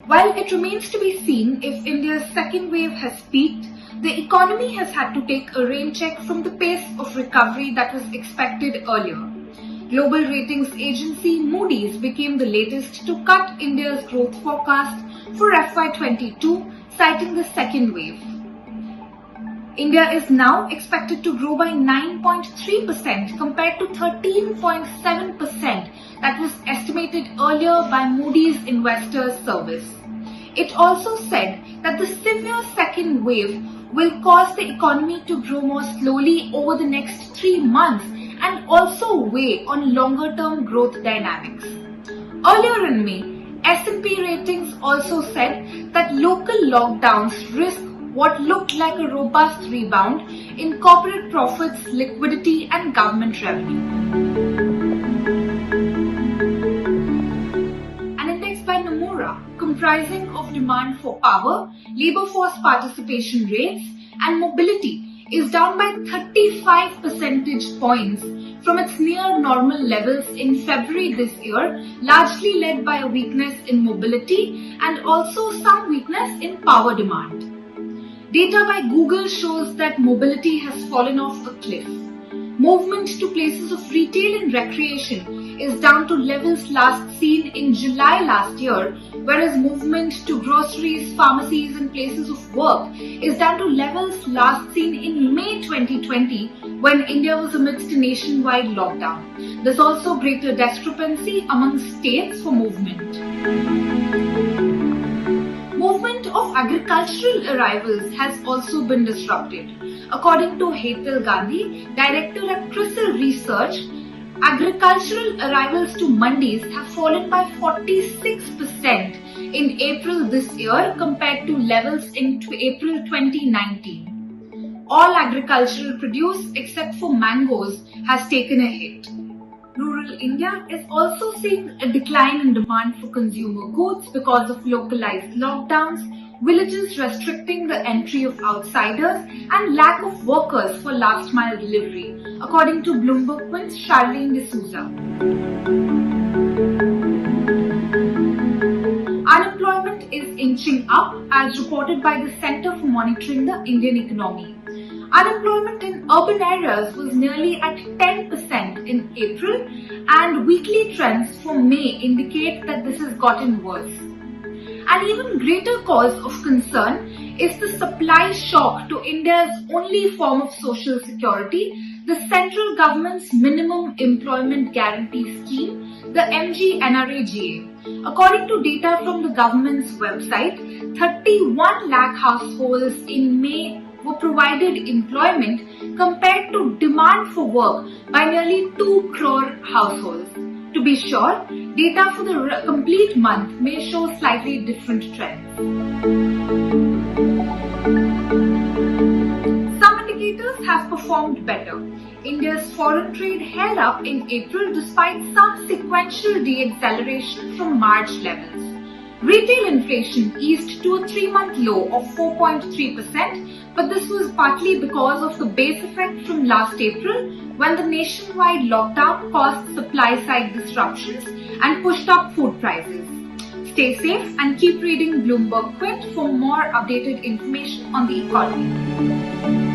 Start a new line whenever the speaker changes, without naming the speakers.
While it remains to be seen if India's second wave has peaked, the economy has had to take a rain check from the pace of recovery that was expected earlier. Global ratings agency Moody's became the latest to cut India's growth forecast for FY22, citing the second wave. India is now expected to grow by 9.3% compared to 13.7% that was estimated earlier by Moody's Investors Service. It also said that the severe second wave will cause the economy to grow more slowly over the next 3 months and also weigh on longer-term growth dynamics. Earlier in May, S&P Ratings also said that local lockdowns risk what looked like a robust rebound in corporate profits, liquidity and government revenue. An index by Nomura comprising of demand for power, labour force participation rates and mobility is down by 35 percentage points from its near normal levels in February this year, largely led by a weakness in mobility and also some weakness in power demand. Data by Google shows that mobility has fallen off a cliff. Movement to places of retail and recreation is down to levels last seen in July last year, whereas movement to groceries, pharmacies and places of work is down to levels last seen in May 2020 when India was amidst a nationwide lockdown. There's also greater discrepancy among states for movement. Movement of agricultural arrivals has also been disrupted. According to Hetal Gandhi, director at CRISIL Research, agricultural arrivals to mandis have fallen by 46% in April this year compared to levels in April 2019. All agricultural produce except for mangoes has taken a hit. Rural India is also seeing a decline in demand for consumer goods because of localized lockdowns, villages restricting the entry of outsiders, and lack of workers for last mile delivery, according to BloombergQuint's Charlene D'Souza. Unemployment is inching up as reported by the Centre for Monitoring the Indian Economy. Unemployment in urban areas was nearly at 10% in April, and weekly trends for May indicate that this has gotten worse. An even greater cause of concern is the supply shock to India's only form of social security, the central government's Minimum Employment Guarantee Scheme, the MGNREGA. According to data from the government's website, 31 lakh households in May were provided employment compared to demand for work by nearly 2 crore households. To be sure, data for the complete month may show slightly different trends. Some indicators have performed better. India's foreign trade held up in April despite some sequential de-acceleration from March levels. Retail inflation eased to a 3-month low of 4.3%, but this was partly because of the base effect from last April when the nationwide lockdown caused supply-side disruptions and pushed up food prices. Stay safe and keep reading BloombergQuint for more updated information on the economy.